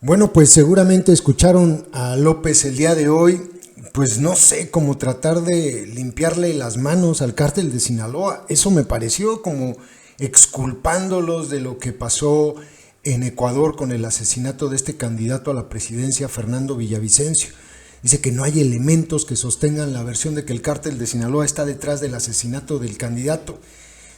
Bueno, pues seguramente escucharon a López el día de hoy, pues no sé, cómo tratar de limpiarle las manos al cártel de Sinaloa. Eso me pareció como exculpándolos de lo que pasó en Ecuador con el asesinato de este candidato a la presidencia, Fernando Villavicencio. Dice que no hay elementos que sostengan la versión de que el cártel de Sinaloa está detrás del asesinato del candidato.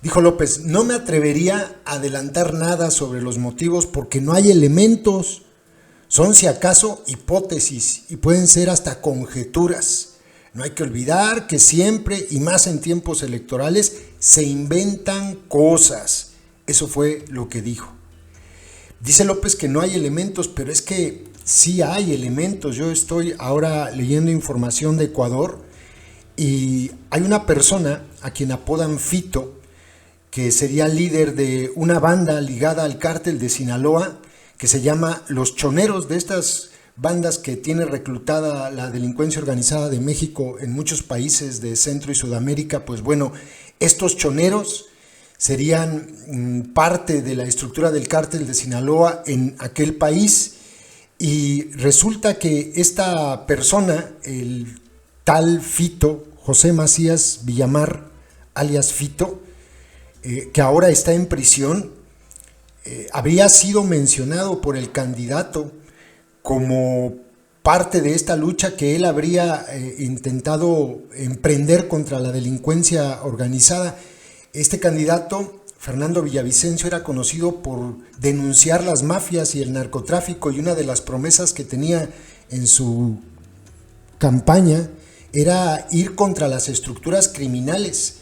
Dijo López, no me atrevería a adelantar nada sobre los motivos porque no hay elementos. Son si acaso hipótesis y pueden ser hasta conjeturas. No hay que olvidar que siempre, y más en tiempos electorales, se inventan cosas. Eso fue lo que dijo. Dice López que no hay elementos, pero es que sí hay elementos. Yo estoy ahora leyendo información de Ecuador y hay una persona a quien apodan Fito, que sería líder de una banda ligada al cártel de Sinaloa, que se llama Los Choneros, de estas bandas que tiene reclutada la delincuencia organizada de México en muchos países de Centro y Sudamérica. Pues bueno, estos choneros serían parte de la estructura del cártel de Sinaloa en aquel país, y resulta que esta persona, el tal Fito, José Macías Villamar, alias Fito, que ahora está en prisión, habría sido mencionado por el candidato como parte de esta lucha que él habría intentado emprender contra la delincuencia organizada. Este candidato, Fernando Villavicencio, era conocido por denunciar las mafias y el narcotráfico, y una de las promesas que tenía en su campaña era ir contra las estructuras criminales.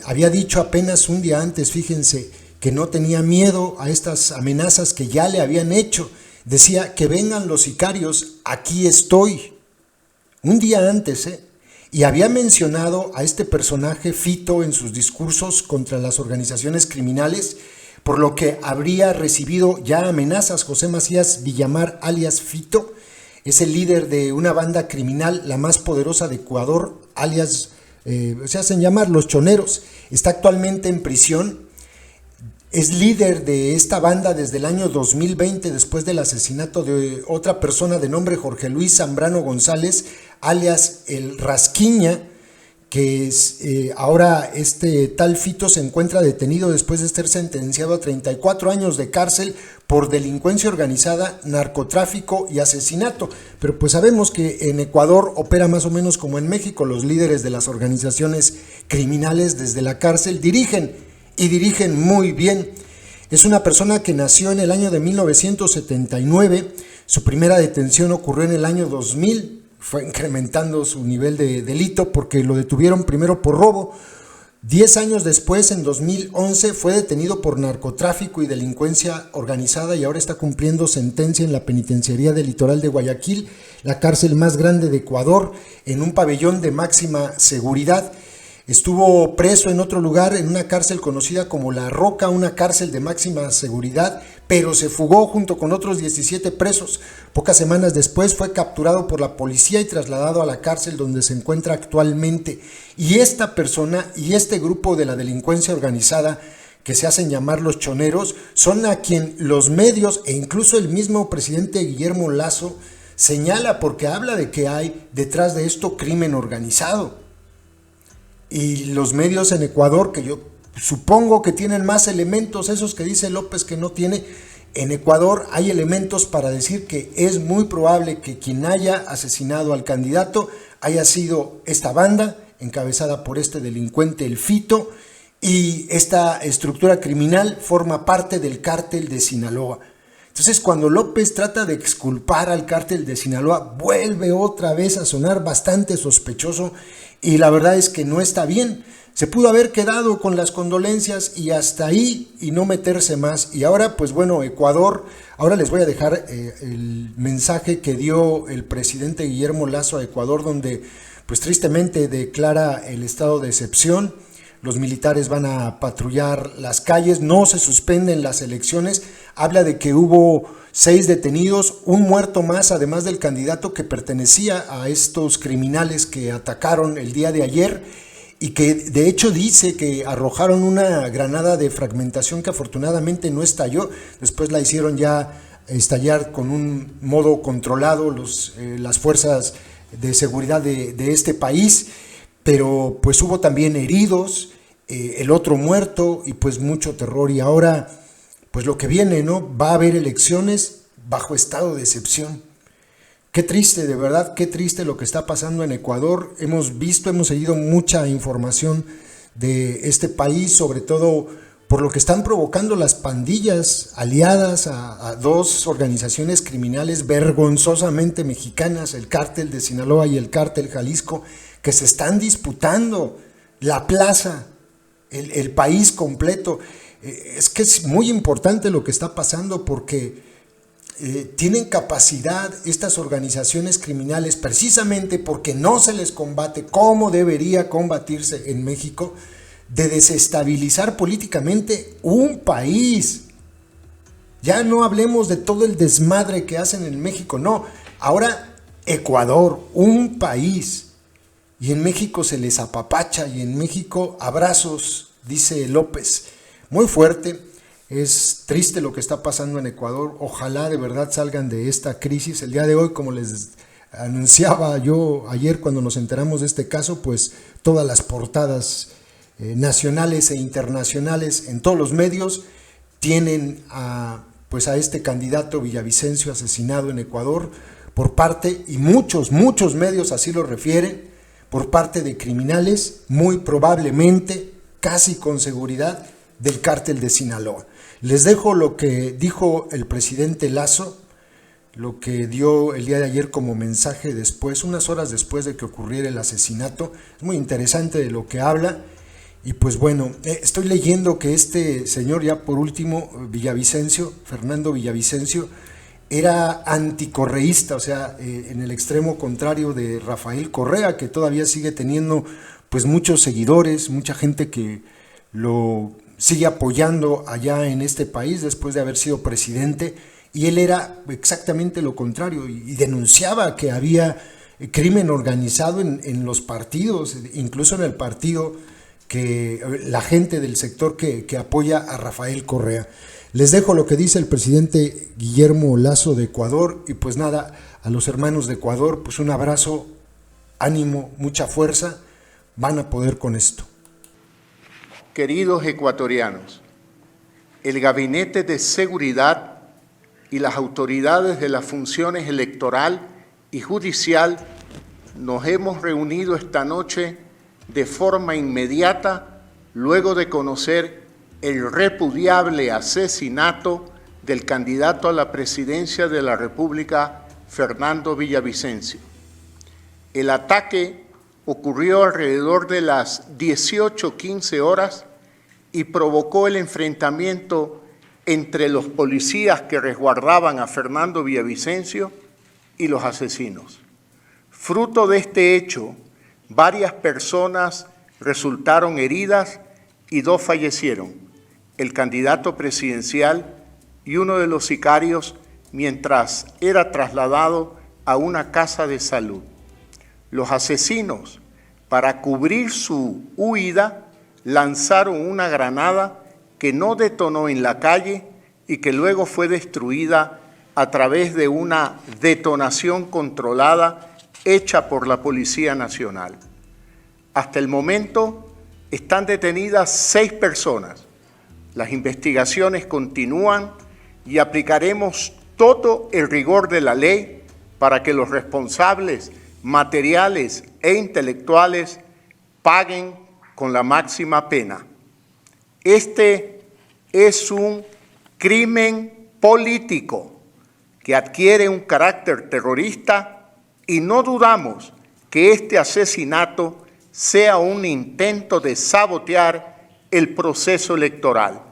Había dicho apenas un día antes, fíjense, que no tenía miedo a estas amenazas que ya le habían hecho. Decía, que vengan los sicarios, aquí estoy. Un día antes, y había mencionado a este personaje Fito en sus discursos contra las organizaciones criminales, por lo que habría recibido ya amenazas. José Macías Villamar, alias Fito, es el líder de una banda criminal, la más poderosa de Ecuador, alias, se hacen llamar Los Choneros. Está actualmente en prisión. Es líder de esta banda desde el año 2020, después del asesinato de otra persona de nombre Jorge Luis Zambrano González, alias El Rasquiña, que es, ahora este tal Fito se encuentra detenido después de ser sentenciado a 34 años de cárcel por delincuencia organizada, narcotráfico y asesinato. Pero pues sabemos que en Ecuador opera más o menos como en México. Los líderes de las organizaciones criminales desde la cárcel dirigen muy bien. Es una persona que nació en el año de 1979, su primera detención ocurrió en el año 2000, fue incrementando su nivel de delito porque lo detuvieron primero por robo. 10 años después, en 2011, fue detenido por narcotráfico y delincuencia organizada y ahora está cumpliendo sentencia en la penitenciaría del litoral de Guayaquil, la cárcel más grande de Ecuador, en un pabellón de máxima seguridad. Estuvo preso en otro lugar, en una cárcel conocida como La Roca, una cárcel de máxima seguridad, pero se fugó junto con otros 17 presos. Pocas semanas después fue capturado por la policía y trasladado a la cárcel donde se encuentra actualmente. Y esta persona y este grupo de la delincuencia organizada, que se hacen llamar Los Choneros, son a quien los medios e incluso el mismo presidente Guillermo Lasso señala, porque habla de que hay detrás de esto crimen organizado. Y los medios en Ecuador, que yo supongo que tienen más elementos, esos que dice López que no tiene, en Ecuador hay elementos para decir que es muy probable que quien haya asesinado al candidato haya sido esta banda, encabezada por este delincuente, el Fito, y esta estructura criminal forma parte del cártel de Sinaloa. Entonces, cuando López trata de exculpar al cártel de Sinaloa, vuelve otra vez a sonar bastante sospechoso, y la verdad es que no está bien. Se pudo haber quedado con las condolencias y hasta ahí, y no meterse más. Y ahora, pues bueno, Ecuador, ahora les voy a dejar el mensaje que dio el presidente Guillermo Lasso a Ecuador, donde pues tristemente declara el estado de excepción. Los militares van a patrullar las calles, no se suspenden las elecciones. Habla de que hubo 6 detenidos, un muerto más, además del candidato que pertenecía a estos criminales que atacaron el día de ayer, y que de hecho dice que arrojaron una granada de fragmentación que afortunadamente no estalló. Después la hicieron ya estallar con un modo controlado las fuerzas de seguridad de este país, pero pues hubo también heridos, el otro muerto y pues mucho terror. Y ahora pues lo que viene, ¿no? Va a haber elecciones bajo estado de excepción. Qué triste, de verdad, qué triste lo que está pasando en Ecuador. Hemos seguido mucha información de este país, sobre todo por lo que están provocando las pandillas aliadas a dos organizaciones criminales vergonzosamente mexicanas, el Cártel de Sinaloa y el Cártel Jalisco, que se están disputando la plaza, el país completo. Es que es muy importante lo que está pasando porque tienen capacidad estas organizaciones criminales, precisamente porque no se les combate como debería combatirse en México, de desestabilizar políticamente un país. Ya no hablemos de todo el desmadre que hacen en México, no. Ahora Ecuador, un país. Y en México se les apapacha y en México abrazos, dice López. Muy fuerte. Es triste lo que está pasando en Ecuador. Ojalá de verdad salgan de esta crisis. El día de hoy, como les anunciaba yo ayer cuando nos enteramos de este caso, pues todas las portadas nacionales e internacionales en todos los medios tienen a este candidato Villavicencio asesinado en Ecuador por parte, y muchos medios así lo refieren, por parte de criminales, muy probablemente, casi con seguridad, del Cártel de Sinaloa. Les dejo lo que dijo el presidente Lazo, lo que dio el día de ayer como mensaje después, unas horas después de que ocurriera el asesinato. Es muy interesante de lo que habla. Y pues bueno, estoy leyendo que este señor, ya por último, Fernando Villavicencio, era anticorreísta, o sea, en el extremo contrario de Rafael Correa, que todavía sigue teniendo pues muchos seguidores, mucha gente que lo sigue apoyando allá en este país después de haber sido presidente, y él era exactamente lo contrario y denunciaba que había crimen organizado en los partidos, incluso en el partido que la gente del sector que apoya a Rafael Correa. Les dejo lo que dice el presidente Guillermo Lasso de Ecuador, y pues nada, a los hermanos de Ecuador, pues un abrazo, ánimo, mucha fuerza, van a poder con esto. Queridos ecuatorianos, el Gabinete de Seguridad y las autoridades de las funciones electoral y judicial nos hemos reunido esta noche de forma inmediata luego de conocer el repudiable asesinato del candidato a la presidencia de la República, Fernando Villavicencio. El ataque ocurrió alrededor de las 18:15 horas y provocó el enfrentamiento entre los policías que resguardaban a Fernando Villavicencio y los asesinos. Fruto de este hecho, varias personas resultaron heridas y 2 fallecieron, el candidato presidencial y uno de los sicarios, mientras era trasladado a una casa de salud. Los asesinos, para cubrir su huida, lanzaron una granada que no detonó en la calle y que luego fue destruida a través de una detonación controlada hecha por la Policía Nacional. Hasta el momento están detenidas 6 personas. Las investigaciones continúan y aplicaremos todo el rigor de la ley para que los responsables materiales e intelectuales paguen con la máxima pena. Este es un crimen político que adquiere un carácter terrorista y no dudamos que este asesinato sea un intento de sabotear el proceso electoral.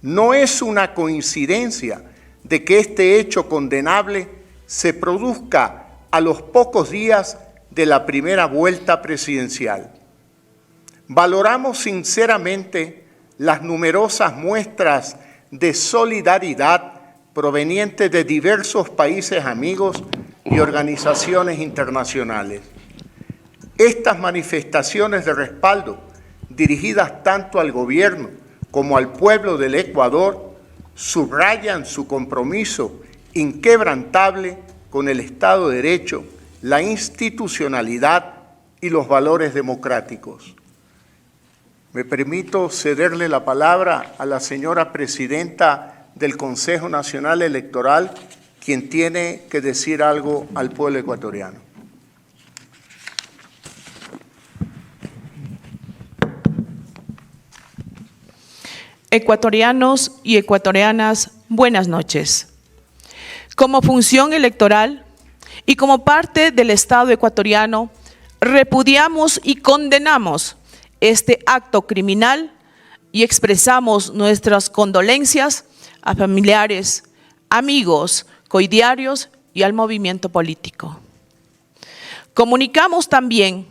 No es una coincidencia de que este hecho condenable se produzca a los pocos días de la primera vuelta presidencial. Valoramos sinceramente las numerosas muestras de solidaridad provenientes de diversos países amigos y organizaciones internacionales. Estas manifestaciones de respaldo, dirigidas tanto al gobierno como al pueblo del Ecuador, subrayan su compromiso inquebrantable con el Estado de Derecho, la institucionalidad y los valores democráticos. Me permito cederle la palabra a la señora presidenta del Consejo Nacional Electoral, quien tiene que decir algo al pueblo ecuatoriano. Ecuatorianos y ecuatorianas, buenas noches. Como función electoral y como parte del Estado ecuatoriano, repudiamos y condenamos este acto criminal y expresamos nuestras condolencias a familiares, amigos, coidiarios y al movimiento político. Comunicamos también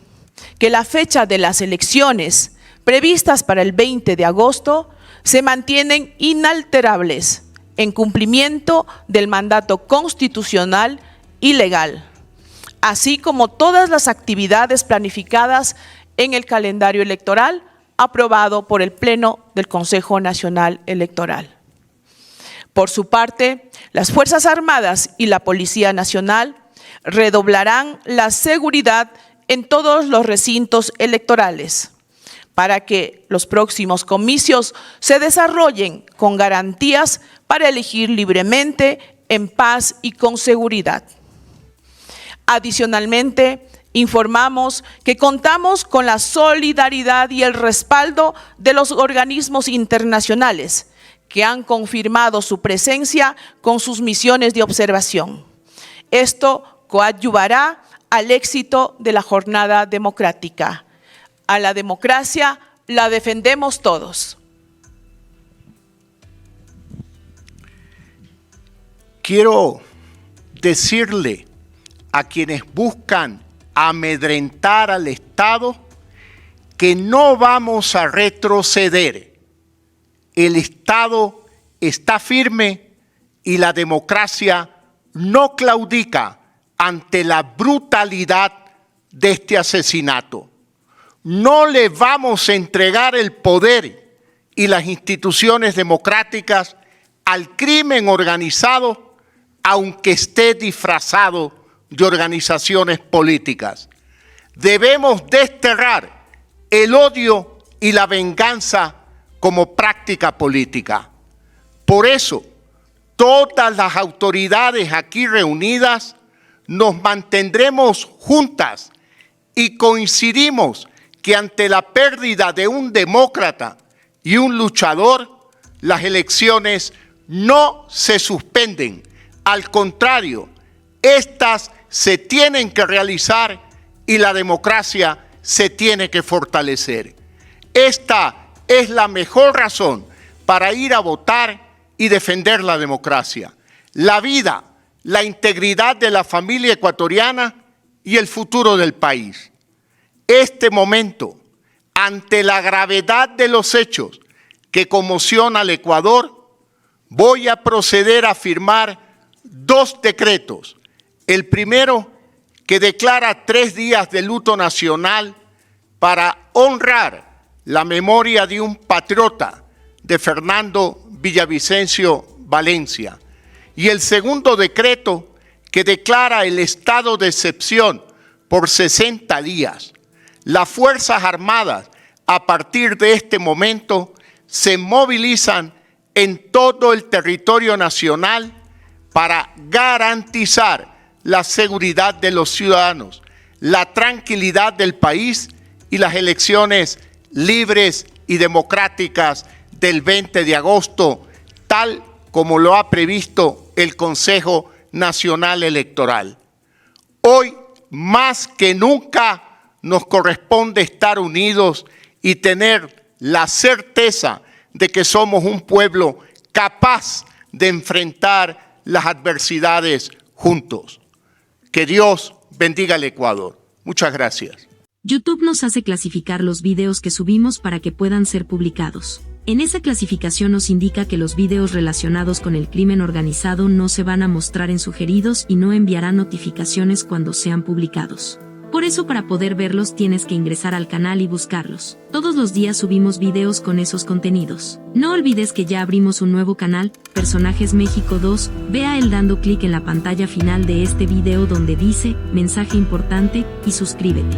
que la fecha de las elecciones previstas para el 20 de agosto se mantienen inalterables en cumplimiento del mandato constitucional y legal, así como todas las actividades planificadas en el calendario electoral aprobado por el Pleno del Consejo Nacional Electoral. Por su parte, las Fuerzas Armadas y la Policía Nacional redoblarán la seguridad en todos los recintos electorales para que los próximos comicios se desarrollen con garantías para elegir libremente, en paz y con seguridad. Adicionalmente, informamos que contamos con la solidaridad y el respaldo de los organismos internacionales que han confirmado su presencia con sus misiones de observación. Esto coadyuvará al éxito de la jornada democrática. A la democracia la defendemos todos. Quiero decirle a quienes buscan amedrentar al Estado que no vamos a retroceder. El Estado está firme y la democracia no claudica ante la brutalidad de este asesinato. No le vamos a entregar el poder y las instituciones democráticas al crimen organizado, aunque esté disfrazado de organizaciones políticas. Debemos desterrar el odio y la venganza como práctica política. Por eso, todas las autoridades aquí reunidas nos mantendremos juntas y coincidimos que ante la pérdida de un demócrata y un luchador, las elecciones no se suspenden. Al contrario, estas se tienen que realizar y la democracia se tiene que fortalecer. Esta es la mejor razón para ir a votar y defender la democracia, la vida, la integridad de la familia ecuatoriana y el futuro del país. Este momento, ante la gravedad de los hechos que conmociona al Ecuador, voy a proceder a firmar 2 decretos. El primero, que declara 3 días de luto nacional para honrar la memoria de un patriota, de Fernando Villavicencio Valencia. Y el segundo decreto, que declara el estado de excepción por 60 días. Las Fuerzas Armadas, a partir de este momento, se movilizan en todo el territorio nacional para garantizar la seguridad de los ciudadanos, la tranquilidad del país y las elecciones libres y democráticas del 20 de agosto, tal como lo ha previsto el Consejo Nacional Electoral. Hoy, más que nunca, nos corresponde estar unidos y tener la certeza de que somos un pueblo capaz de enfrentar las adversidades juntos. Que Dios bendiga al Ecuador. Muchas gracias. YouTube nos hace clasificar los videos que subimos para que puedan ser publicados. En esa clasificación nos indica que los videos relacionados con el crimen organizado no se van a mostrar en sugeridos y no enviará notificaciones cuando sean publicados. Por Por eso para poder verlos tienes que ingresar al canal y buscarlos. Todos los días subimos videos con esos contenidos. No olvides que ya abrimos un nuevo canal, Personajes México 2, ve a él dando clic en la pantalla final de este video donde dice, mensaje importante, y suscríbete.